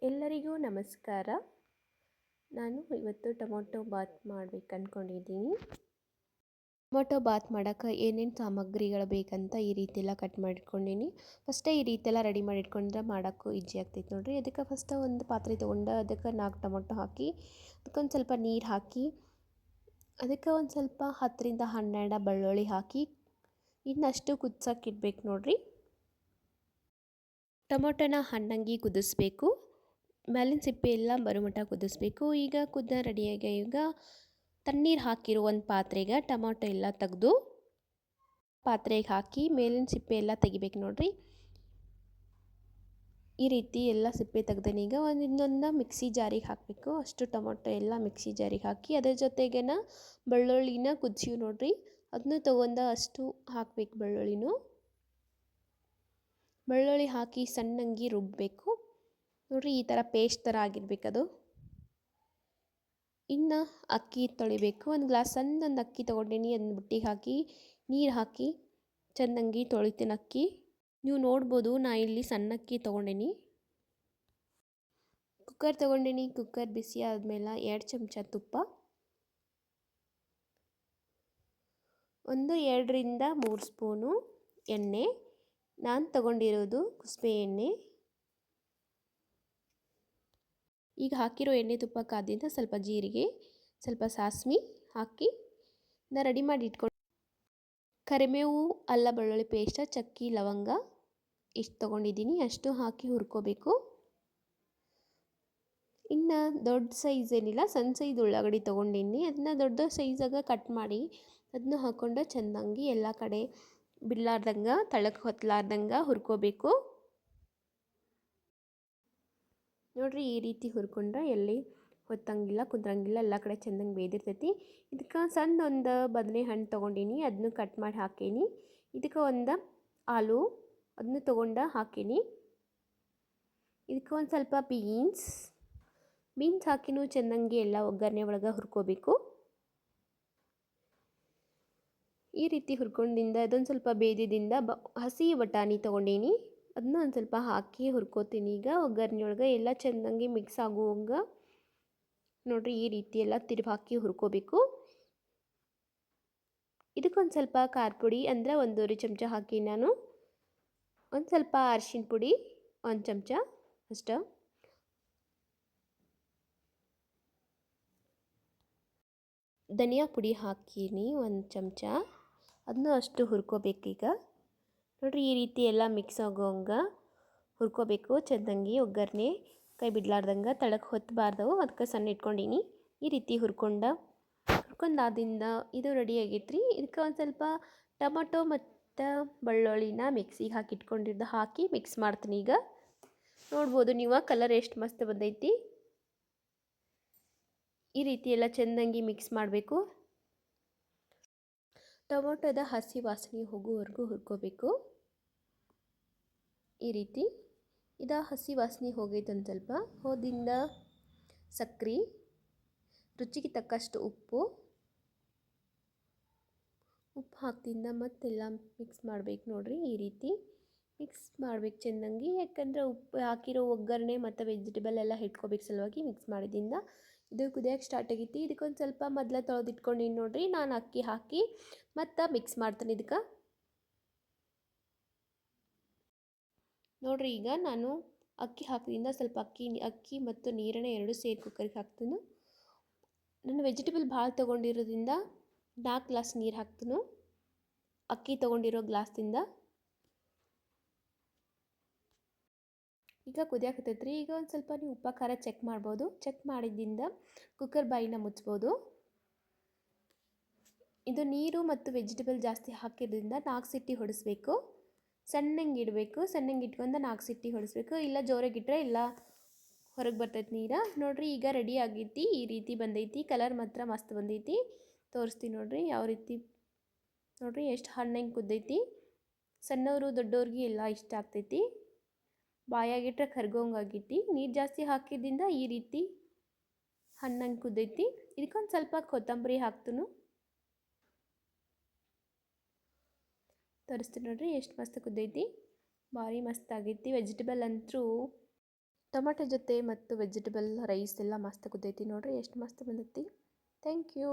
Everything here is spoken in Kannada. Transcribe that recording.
ಎಲ್ಲರಿಗೂ ನಮಸ್ಕಾರ. ನಾನು ಇವತ್ತು ಟೊಮೊಟೊ ಬಾತ್ ಮಾಡ್ಬೇಕು ಅಂದ್ಕೊಂಡಿದ್ದೀನಿ. ಟೊಮೊಟೊ ಬಾತ್ ಮಾಡೋಕ್ಕೆ ಏನೇನು ಸಾಮಗ್ರಿಗಳು ಬೇಕಂತ ಈ ರೀತಿ ಎಲ್ಲ ಕಟ್ ಮಾಡಿಟ್ಕೊಂಡೀನಿ. ಫಸ್ಟೇ ಈ ರೀತಿ ಎಲ್ಲ ರೆಡಿ ಮಾಡಿಟ್ಕೊಂಡ್ರೆ ಮಾಡೋಕ್ಕೂ ಈಜಿ ಆಗ್ತೈತೆ ನೋಡಿರಿ. ಅದಕ್ಕೆ ಫಸ್ಟ್ ಒಂದು ಪಾತ್ರೆ ತೊಗೊಂಡು ಅದಕ್ಕೆ 4 ಟೊಮೊಟೊ ಹಾಕಿ ಅದಕ್ಕೊಂದು ಸ್ವಲ್ಪ ನೀರು ಹಾಕಿ ಅದಕ್ಕೆ ಒಂದು ಸ್ವಲ್ಪ 10ರಿಂದ 12 ಬೆಳ್ಳುಳ್ಳಿ ಹಾಕಿ ಇನ್ನಷ್ಟು ಕುದಿಸೋಕೆ ಇಡ್ಬೇಕು ನೋಡಿರಿ. ಟೊಮೊಟೊನ ಹಣ್ಣಂಗಿ ಕುದಿಸ್ಬೇಕು. ಮೇಲಿನ ಸಿಪ್ಪೆ ಎಲ್ಲ ಬರೋಮಟ್ಟ ಕುದಿಸ್ಬೇಕು. ಈಗ ರೆಡಿಯಾಗಿ ಈಗ ತಣ್ಣೀರು ಹಾಕಿರೋ ಒಂದು ಪಾತ್ರೆಗೆ ಟೊಮೊಟೊ ಎಲ್ಲ ತೆಗೆದು ಪಾತ್ರೆಗೆ ಹಾಕಿ ಮೇಲಿನ ಸಿಪ್ಪೆ ಎಲ್ಲ ತೆಗಿಬೇಕು ನೋಡಿರಿ. ಈ ರೀತಿ ಎಲ್ಲ ಸಿಪ್ಪೆ ತೆಗ್ದನೀಗ ಇನ್ನೊಂದು ಮಿಕ್ಸಿ ಜಾರಿಗೆ ಹಾಕಬೇಕು. ಅಷ್ಟು ಟೊಮೊಟೊ ಎಲ್ಲ ಮಿಕ್ಸಿ ಜಾರಿಗೆ ಹಾಕಿ ಅದರ ಜೊತೆಗೇನ ಬೆಳ್ಳುಳ್ಳಿನ ಕುದಿಸಿವಿ ನೋಡಿರಿ, ಅದನ್ನು ತೊಗೊಂಡು ಅಷ್ಟು ಹಾಕಬೇಕು. ಬೆಳ್ಳುಳ್ಳಿ ಹಾಕಿ ಸಣ್ಣಂಗಿ ರುಬ್ಬಬೇಕು ನೋಡಿರಿ. ಈ ಥರ ಪೇಸ್ಟ್ ಥರ ಆಗಿರ್ಬೇಕು ಅದು. ಇನ್ನು ಅಕ್ಕಿ ತೊಳಿಬೇಕು. ಒಂದು ಗ್ಲಾಸ್ ಸಣ್ಣದೊಂದು ಅಕ್ಕಿ ತೊಗೊಂಡೀನಿ. ಅದನ್ನ ಬುಟ್ಟಿಗೆ ಹಾಕಿ ನೀರು ಹಾಕಿ ಚೆಂದಂಗಿ ತೊಳಿತೀನಿ ಅಕ್ಕಿ. ನೀವು ನೋಡ್ಬೋದು ನಾ ಇಲ್ಲಿ ಸಣ್ಣ ಅಕ್ಕಿ ತೊಗೊಂಡೀನಿ. ಕುಕ್ಕರ್ ತೊಗೊಂಡೀನಿ. ಕುಕ್ಕರ್ ಬಿಸಿ ಆದಮೇಲೆ 2 ಚಮಚ ತುಪ್ಪ, 2ರಿಂದ 3 ಸ್ಪೂನು ಎಣ್ಣೆ. ನಾನು ತೊಗೊಂಡಿರೋದು ಕುಸುಬೆ ಎಣ್ಣೆ. ಈಗ ಹಾಕಿರೋ ಎಣ್ಣೆ ತುಪ್ಪ ಕಾದಿಂದ ಸ್ವಲ್ಪ ಜೀರಿಗೆ, ಸ್ವಲ್ಪ ಸಾಸಿವೆ ಹಾಕಿ ರೆಡಿ ಮಾಡಿ ಇಟ್ಕೊಂಡು ಕರಿಬೇವು, ಅಲ್ಲ ಬೆಳ್ಳುಳ್ಳಿ ಪೇಸ್ಟ್, ಚಕ್ಕಿ, ಲವಂಗ ಇಷ್ಟು ತೊಗೊಂಡಿದ್ದೀನಿ. ಅಷ್ಟು ಹಾಕಿ ಹುರ್ಕೋಬೇಕು. ಇನ್ನು ದೊಡ್ಡ ಸೈಜ್ ಏನಿಲ್ಲ, ಸಣ್ಣ ಸೈಜ್ ಉಳ್ಳಾಗಡ್ಡಿ ತೊಗೊಂಡಿನಿ. ಅದನ್ನ ದೊಡ್ಡ ಸೈಜಾಗ ಕಟ್ ಮಾಡಿ ಅದನ್ನು ಹಾಕ್ಕೊಂಡು ಚೆಂದಂಗಿ ಎಲ್ಲ ಕಡೆ ಬಿಡ್ಲಾರ್ದಂಗೆ ತಳಕ್ಕೆ ಹೊತ್ತಲಾರ್ದಂಗೆ ಹುರ್ಕೋಬೇಕು ನೋಡಿರಿ. ಈ ರೀತಿ ಹುರ್ಕೊಂಡ್ರೆ ಎಲ್ಲಿ ಹೊತ್ತಂಗಿಲ್ಲ, ಕುದ್ರಂಗಿಲ್ಲ, ಎಲ್ಲ ಕಡೆ ಚೆಂದಂಗೆ ಬೇಯ್ದಿರ್ತೈತಿ. ಇದಕ್ಕೆ ಸಣ್ಣ ಒಂದು ಬದನೆ ಹಣ್ಣು ತೊಗೊಂಡೀನಿ, ಅದನ್ನು ಕಟ್ ಮಾಡಿ ಹಾಕೀನಿ. ಇದಕ್ಕೆ ಒಂದು ಆಲೂ ಅದನ್ನು ತೊಗೊಂಡು ಹಾಕೀನಿ. ಇದಕ್ಕೆ ಒಂದು ಸ್ವಲ್ಪ ಬೀನ್ಸ್ ಹಾಕಿನೂ ಚೆಂದಂಗಿ ಎಲ್ಲ ಒಗ್ಗರಣೆ ಒಳಗೆ ಹುರ್ಕೋಬೇಕು. ಈ ರೀತಿ ಹುರ್ಕೊಂಡಿಂದ ಅದೊಂದು ಸ್ವಲ್ಪ ಬೇಯ್ದಿದಿಂದ ಹಸಿ ಬಟಾಣಿ ತೊಗೊಂಡೀನಿ. ಅದನ್ನ ಒಂದು ಸ್ವಲ್ಪ ಹಾಕಿ ಹುರ್ಕೋತೀನಿ. ಈಗ ಒಗ್ಗರಣೆ ಒಳಗೆ ಎಲ್ಲ ಚೆಂದಂಗಿ ಮಿಕ್ಸ್ ಆಗುವಂಗೆ ನೋಡಿರಿ. ಈ ರೀತಿ ಎಲ್ಲ ತಿರುಗಿ ಹಾಕಿ ಹುರ್ಕೋಬೇಕು. ಇದಕ್ಕೊಂದು ಸ್ವಲ್ಪ ಖಾರ ಪುಡಿ ಅಂದರೆ 1.5 ಚಮಚ ಹಾಕಿ ನಾನು. ಒಂದು ಸ್ವಲ್ಪ ಅರಿಶಿನ ಪುಡಿ 1 ಚಮಚ ಅಷ್ಟು. ಧನಿಯಾ ಪುಡಿ ಹಾಕೀನಿ 1 ಚಮಚ. ಅದನ್ನು ಅಷ್ಟು ಹುರ್ಕೋಬೇಕೀಗ ನೋಡಿರಿ. ಈ ರೀತಿ ಎಲ್ಲ ಮಿಕ್ಸ್ ಆಗೋಂಗೆ ಹುರ್ಕೋಬೇಕು ಚೆಂದಂಗಿ. ಒಗ್ಗರಣೆ ಕೈ ಬಿಡ್ಲಾರ್ದಂಗೆ ತಳಕ್ಕೆ ಹೊತ್ತಬಾರ್ದು, ಅದಕ್ಕೆ ಸಣ್ಣ ಇಟ್ಕೊಂಡೀನಿ. ಈ ರೀತಿ ಹುರ್ಕೊಂಡಾದಿಂದ ಇದು ರೆಡಿ ಆಗೈತ್ರಿ. ಇದಕ್ಕೆ ಒಂದು ಸ್ವಲ್ಪ ಟೊಮೊಟೊ ಮತ್ತು ಬೆಳ್ಳುಳ್ಳಿನ ಮಿಕ್ಸಿಗೆ ಹಾಕಿ ಇಟ್ಕೊಂಡಿದ್ದು ಹಾಕಿ ಮಿಕ್ಸ್ ಮಾಡ್ತೀನಿ. ಈಗ ನೋಡ್ಬೋದು ನೀವು ಕಲರ್ ಎಷ್ಟು ಮಸ್ತ್ ಬಂದೈತಿ. ಈ ರೀತಿ ಎಲ್ಲ ಚೆಂದಂಗಿ ಮಿಕ್ಸ್ ಮಾಡಬೇಕು. ಟೊಮೊಟೊದ ಹಸಿ ವಾಸನೆ ಹೋಗುವವರೆಗೂ ಹುರ್ಕೋಬೇಕು. ಈ ರೀತಿ ಇದು ಹಸಿ ವಾಸನೆ ಹೋಗೈತೆ. ಒಂದು ಸ್ವಲ್ಪ ಹೋದಿಂದ ಸಕ್ಕರೆ, ರುಚಿಗೆ ತಕ್ಕಷ್ಟು ಉಪ್ಪು ಹಾಕ್ತಿಂದ ಮತ್ತೆಲ್ಲ ಮಿಕ್ಸ್ ಮಾಡಬೇಕು ನೋಡಿರಿ. ಈ ರೀತಿ ಮಿಕ್ಸ್ ಮಾಡ್ಬೇಕು ಚೆಂದಂಗಿ. ಯಾಕಂದರೆ ಉಪ್ಪು ಹಾಕಿರೋ ಒಗ್ಗರಣೆ ಮತ್ತು ವೆಜಿಟೇಬಲ್ ಎಲ್ಲ ಹಿಡ್ಕೋಬೇಕು ಸಲುವಾಗಿ ಮಿಕ್ಸ್ ಮಾಡಿದಿಂದ ಇದು ಕುದಿಯೋಕ್ಕೆ ಸ್ಟಾರ್ಟ್ ಆಗೈತಿ. ಇದಕ್ಕೊಂದು ಸ್ವಲ್ಪ ಮೊದಲ ತೊಳೆದಿಟ್ಕೊಂಡಿನಿ ನೋಡಿರಿ. ನಾನು ಅಕ್ಕಿ ಹಾಕಿ ಮತ್ತು ಮಿಕ್ಸ್ ಮಾಡ್ತೀನಿ ಇದಕ್ಕೆ ನೋಡಿರಿ. ಈಗ ನಾನು ಅಕ್ಕಿ ಹಾಕಿದಿಂದ ಸ್ವಲ್ಪ ಅಕ್ಕಿ ಮತ್ತು ನೀರನ್ನು 2 ಸೇರಿ ಕುಕ್ಕರಿಗೆ ಹಾಕ್ತೀನಿ. ನಾನು ವೆಜಿಟೇಬಲ್ ಭಾಳ ತೊಗೊಂಡಿರೋದ್ರಿಂದ 4 ಗ್ಲಾಸ್ ನೀರು ಹಾಕ್ತೀನಿ ಅಕ್ಕಿ ತೊಗೊಂಡಿರೋ ಗ್ಲಾಸ್ದಿಂದ. ಈಗ ಕುದಿಯಾಕತ್ತೈತ್ರಿ. ಈಗ ಒಂದು ಸ್ವಲ್ಪ ನೀವು ಉಪ್ಪು ಖಾರ ಚೆಕ್ ಮಾಡ್ಬೋದು. ಚೆಕ್ ಮಾಡಿದ್ದಿಂದ ಕುಕ್ಕರ್ ಬಾಯಿನ ಮುಚ್ಬೋದು. ಇದು ನೀರು ಮತ್ತು ವೆಜಿಟೇಬಲ್ ಜಾಸ್ತಿ ಹಾಕಿದ್ರಿಂದ 4 ಸಿಟಿ ಹೊಡಿಸ್ಬೇಕು. ಸಣ್ಣಂಗೆ ಇಡಬೇಕು. ಸಣ್ಣಂಗೆ ಇಟ್ಕೊಂಡು 4 ಸಿಟಿ ಹೊಡಿಸ್ಬೇಕು. ಇಲ್ಲ ಜೋರಾಗಿಟ್ಟರೆ ಇಲ್ಲ ಹೊರಗೆ ಬರ್ತೈತೆ ನೀರು ನೋಡಿರಿ. ಈಗ ರೆಡಿ ಆಗೈತಿ. ಈ ರೀತಿ ಬಂದೈತಿ. ಕಲರ್ ಮಾತ್ರ ಮಸ್ತ್ ಬಂದೈತಿ. ತೋರಿಸ್ತೀನಿ ನೋಡಿರಿ ಯಾವ ರೀತಿ. ನೋಡಿರಿ ಎಷ್ಟು ಹಣ್ಣಂಗೆ ಕುದ್ದೈತಿ. ಸಣ್ಣವರು ದೊಡ್ಡವ್ರಿಗೆ ಎಲ್ಲ ಇಷ್ಟ ಆಗ್ತೈತಿ. ಬಾಯಾಗಿಟ್ರೆ ಕರ್ಗೋಂಗಾಗೈತಿ. ನೀರು ಜಾಸ್ತಿ ಹಾಕಿದ್ದಿಂದ ಈ ರೀತಿ ಹಣ್ಣಂಗೆ ಕುದ್ದೈತಿ. ಇದಕ್ಕೊಂದು ಸ್ವಲ್ಪ ಕೊತ್ತಂಬರಿ ಹಾಕ್ತೀನಿ. ತೋರಿಸ್ತೀನಿ ನೋಡಿರಿ ಎಷ್ಟು ಮಸ್ತ್ ಕುದ್ದೈತಿ. ಭಾರಿ ಮಸ್ತ್ ಆಗೈತಿ. ವೆಜಿಟೇಬಲ್ ಅಂತೂ ಟೊಮೆಟೊ ಜೊತೆ ಮತ್ತು ವೆಜಿಟಬಲ್ ರೈಸ್ ಎಲ್ಲ ಮಸ್ತ್ ಕುದ್ದೈತಿ ನೋಡ್ರಿ, ಎಷ್ಟು ಮಸ್ತ್ ಬಂದೈತಿ. Thank you.